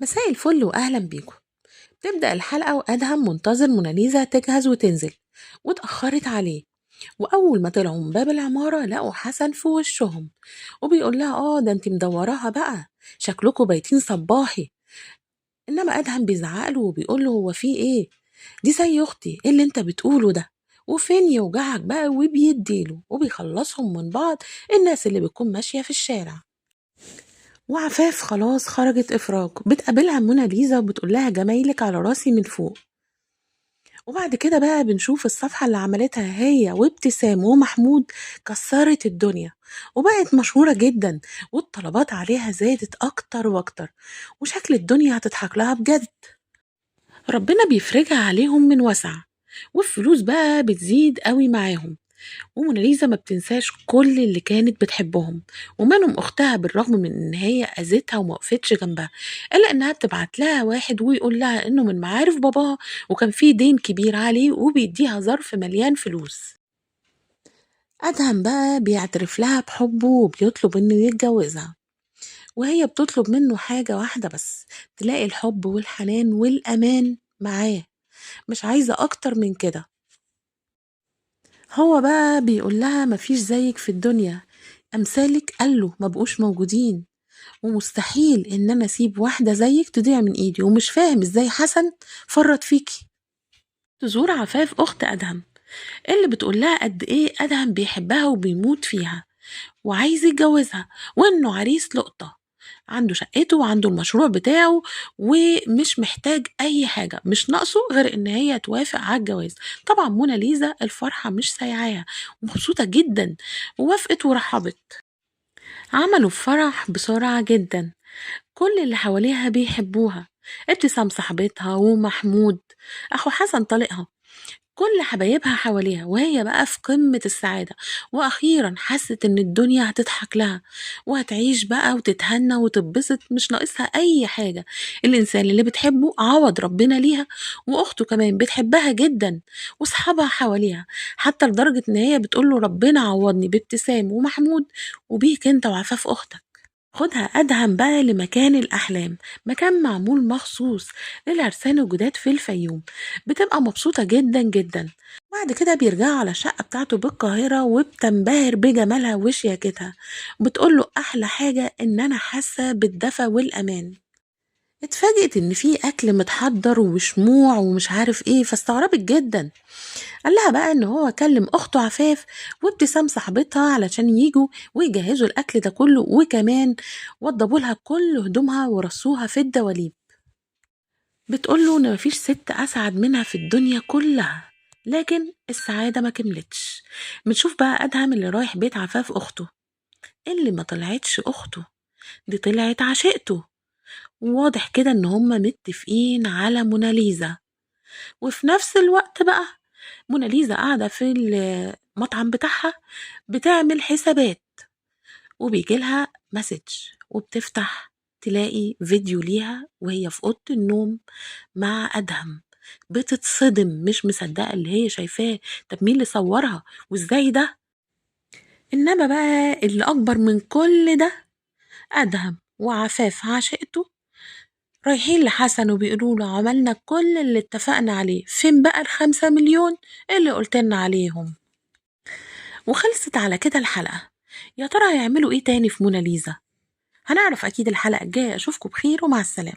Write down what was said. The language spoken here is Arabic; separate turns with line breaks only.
مساء الفل وأهلا بيكم. تبدأ الحلقة وأدهم منتظر موناليزا تجهز وتنزل، واتأخرت عليه. وأول ما طلعوا من باب العمارة لقوا حسن في وشهم، وبيقول لها ده انتي مدوراها بقى، شكلكوا بايتين صباحي. إنما أدهم بيزعقله وبيقول له هو في إيه؟ دي زي أختي، إيه اللي انت بتقوله ده؟ وفين يوجعك بقى، وبيديله وبيخلصهم من بعض الناس اللي بتكون ماشية في الشارع. وعفاف خلاص خرجت إفراج، بتقابلها موناليزا وبتقول لها جمايلك على راسي من فوق. وبعد كده بقى بنشوف الصفحة اللي عملتها هي وابتسام ومحمود، كسرت الدنيا وبقت مشهورة جدا، والطلبات عليها زادت أكتر وأكتر، وشكل الدنيا هتضحك لها بجد. ربنا بيفرجها عليهم من وسع، والفلوس بقى بتزيد قوي معاهم. وموناليزا ما بتنساش كل اللي كانت بتحبهم، ومنهم أختها بالرغم من إن هي أذتها وما وقفتش جنبها، إلا إنها بتبعت لها واحد ويقول لها إنه من معارف باباها، وكان في دين كبير عليه وبيديها ظرف مليان فلوس. أدهم بقى بيعترف لها بحبه وبيطلب إنه يتجوزها، وهي بتطلب منه حاجة واحدة بس، تلاقي الحب والحنان والأمان معاه، مش عايزة أكتر من كده. هو بقى بيقول لها مفيش زيك في الدنيا، أمثالك قالوا ما بقوش موجودين، ومستحيل إن أنا أسيب واحدة زيك تضيع من إيدي، ومش فاهم إزاي حسن فرط فيكي. تزور عفاف أخت أدهم، اللي بتقول لها قد إيه أدهم بيحبها وبيموت فيها وعايز يتجوزها، وإنه عريس لقطة، عنده شقته وعنده المشروع بتاعه، ومش محتاج أي حاجة، مش ناقصه غير إن هي توافق على الجواز. طبعا موناليزا الفرحة مش سايعاها ومبسوطة جدا، ووافقت ورحبت. عملوا فرح بسرعة جدا، كل اللي حواليها بيحبوها، ابتسام صاحبتها ومحمود أخو حسن طليقها، كل حبايبها حواليها، وهي بقى في قمة السعادة. وأخيرا حست إن الدنيا هتضحك لها، وهتعيش بقى وتتهنى وتتبسط، مش ناقصها أي حاجة. الإنسان اللي بتحبه عوض ربنا ليها، وأخته كمان بتحبها جدا، وصحابها حواليها، حتى لدرجة إن هي بتقوله ربنا عوضني بابتسام ومحمود، وبيك أنت وعفاف أختك. خدها أدهم بقى لمكان الأحلام، مكان معمول مخصوص للعرسان الجداد في الفيوم، بتبقى مبسوطة جدا جدا. بعد كده بيرجعوا على الشقة بتاعته بالقاهرة، وبتنبهر بجمالها وشياكتها، بتقوله أحلى حاجة إن أنا حاسة بالدفى والأمان. اتفاجئت إن في أكل متحضر وشموع ومش عارف إيه، فاستغربت جدا. قال لها بقى ان هو كلم اخته عفاف وابتسام صاحبتها علشان يجوا ويجهزوا الاكل ده كله، وكمان وضبوا لها كل هدومها ورصوها في الدواليب. بتقول له ان مفيش ست اسعد منها في الدنيا كلها، لكن السعادة ما كملتش. بنشوف بقى ادهم اللي رايح بيت عفاف اخته، اللي ما طلعتش اخته، دي طلعت عشيقته. وواضح كده ان هما متفقين على موناليزا. وفي نفس الوقت بقى موناليزا قاعدة في المطعم بتاعها بتعمل حسابات، وبيجيلها مسج، وبتفتح تلاقي فيديو ليها وهي في أوضة النوم مع أدهم. بتتصدم، مش مصدقة اللي هي شايفاه. طب مين اللي صورها وازاي ده؟ إنما بقى اللي أكبر من كل ده، أدهم وعفاف عشقته رايحين لحسن وبيقولوا له عملنا كل اللي اتفقنا عليه، فين بقى ال5 مليون اللي قلتلنا عليهم؟ وخلصت على كده الحلقة. يا ترى هيعملوا ايه تاني في موناليزا؟ هنعرف اكيد الحلقة الجاية. اشوفكم بخير ومع السلامة.